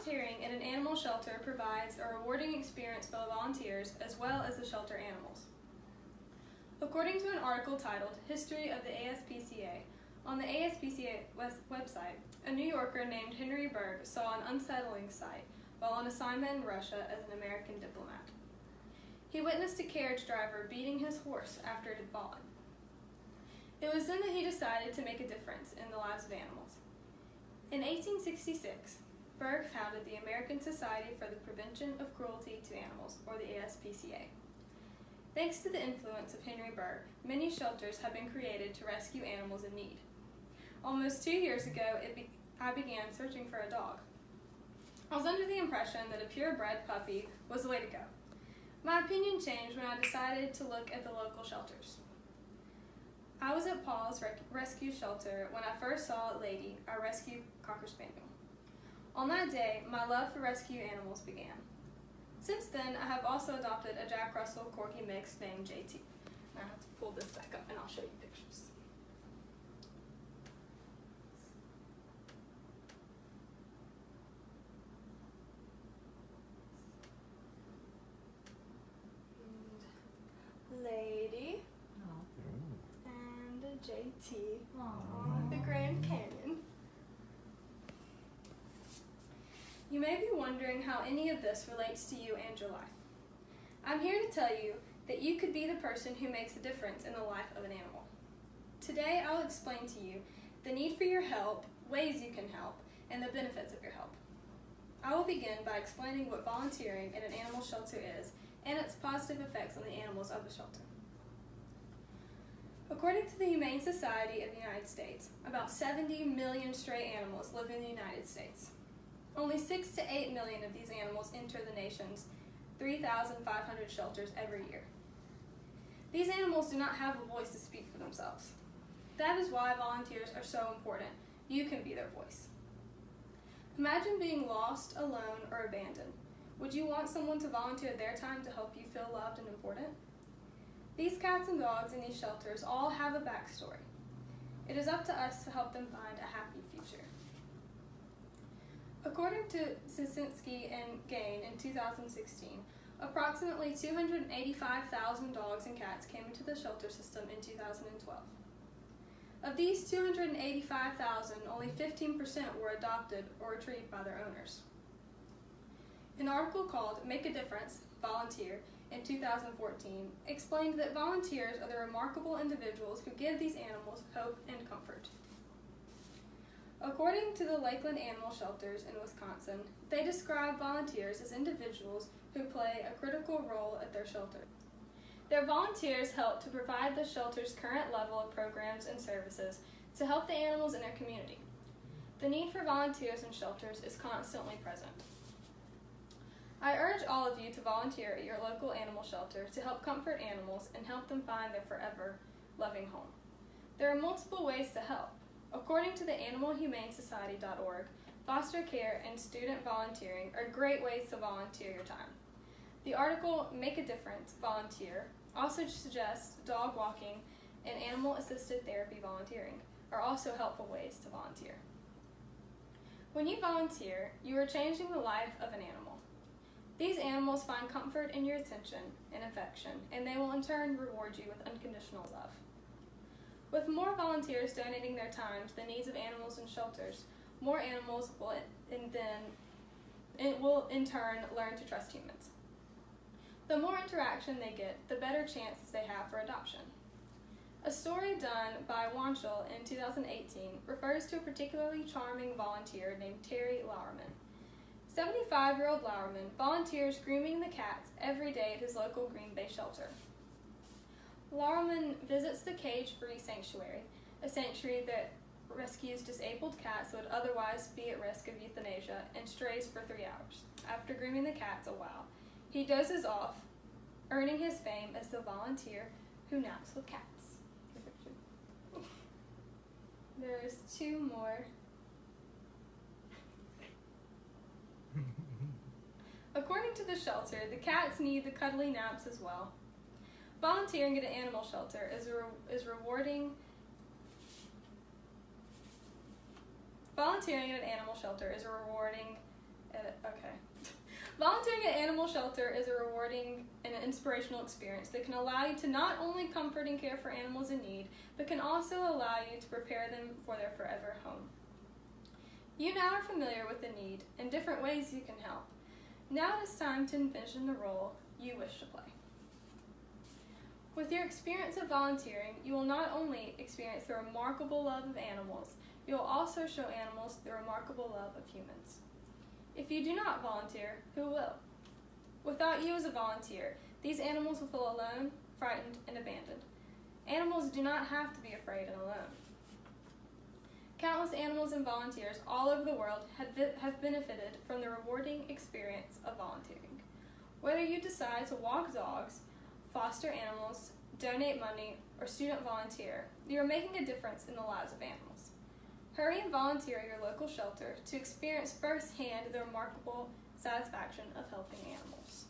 Volunteering in an animal shelter provides a rewarding experience for the volunteers as well as the shelter animals. According to an article titled History of the ASPCA, on the ASPCA website, a New Yorker named Henry Bergh saw an unsettling sight while on assignment in Russia as an American diplomat. He witnessed a carriage driver beating his horse after it had fallen. It was then that he decided to make a difference in the lives of animals. In 1866, Bergh founded the American Society for the Prevention of Cruelty to Animals, or the ASPCA. Thanks to the influence of Henry Bergh, many shelters have been created to rescue animals in need. Almost 2 years ago, I began searching for a dog. I was under the impression that a purebred puppy was the way to go. My opinion changed when I decided to look at the local shelters. I was at Paul's rescue shelter when I first saw Lady, our rescue Cocker Spaniel. On that day, my love for rescue animals began. Since then, I have also adopted a Jack Russell Corgi mix named JT. I have to pull this back up and I'll show you pictures. And Lady. Aww. And a JT. Aww. The Grand Canyon. You may be wondering how any of this relates to you and your life. I'm here to tell you that you could be the person who makes a difference in the life of an animal. Today, I'll explain to you the need for your help, ways you can help, and the benefits of your help. I will begin by explaining what volunteering in an animal shelter is and its positive effects on the animals of the shelter. According to the Humane Society of the United States, about 70 million stray animals live in the United States. Only 6 to 8 million of these animals enter the nation's 3,500 shelters every year. These animals do not have a voice to speak for themselves. That is why volunteers are so important. You can be their voice. Imagine being lost, alone, or abandoned. Would you want someone to volunteer their time to help you feel loved and important? These cats and dogs in these shelters all have a backstory. It is up to us to help them find a happy future. According to Sisinski and Gain in 2016, approximately 285,000 dogs and cats came into the shelter system in 2012. Of these 285,000, only 15% were adopted or retrieved by their owners. An article called Make a Difference, Volunteer, in 2014 explained that volunteers are the remarkable individuals who give these animals hope and comfort. According to the Lakeland Animal Shelters in Wisconsin, they describe volunteers as individuals who play a critical role at their shelter. Their volunteers help to provide the shelter's current level of programs and services to help the animals in their community. The need for volunteers in shelters is constantly present. I urge all of you to volunteer at your local animal shelter to help comfort animals and help them find their forever loving home. There are multiple ways to help. According to the AnimalHumaneSociety.org, foster care and student volunteering are great ways to volunteer your time. The article Make a Difference, Volunteer also suggests dog walking and animal-assisted therapy volunteering are also helpful ways to volunteer. When you volunteer, you are changing the life of an animal. These animals find comfort in your attention and affection, and they will in turn reward you with unconditional love. With more volunteers donating their time to the needs of animals in shelters, more animals will in turn learn to trust humans. The more interaction they get, the better chances they have for adoption. A story done by Wanchel in 2018 refers to a particularly charming volunteer named Terry Lauerman. 75-year-old Lauerman volunteers grooming the cats every day at his local Green Bay shelter. Lauerman visits the cage-free sanctuary, a sanctuary that rescues disabled cats that would otherwise be at risk of euthanasia and strays for 3 hours. After grooming the cats a while, he dozes off, earning his fame as the volunteer who naps with cats. There's 2 more. According to the shelter, the cats need the cuddly naps as well. Volunteering at an animal shelter is rewarding. Volunteering at an animal shelter is rewarding get it? Okay. Volunteering at animal shelter is a rewarding and an inspirational experience that can allow you to not only comfort and care for animals in need, but can also allow you to prepare them for their forever home. You now are familiar with the need and different ways you can help. Now it is time to envision the role you wish to play. With your experience of volunteering, you will not only experience the remarkable love of animals, you will also show animals the remarkable love of humans. If you do not volunteer, who will? Without you as a volunteer, these animals will feel alone, frightened, and abandoned. Animals do not have to be afraid and alone. Countless animals and volunteers all over the world have benefited from the rewarding experience of volunteering. Whether you decide to walk dogs, foster animals, donate money, or student volunteer, you are making a difference in the lives of animals. Hurry and volunteer at your local shelter to experience firsthand the remarkable satisfaction of helping animals.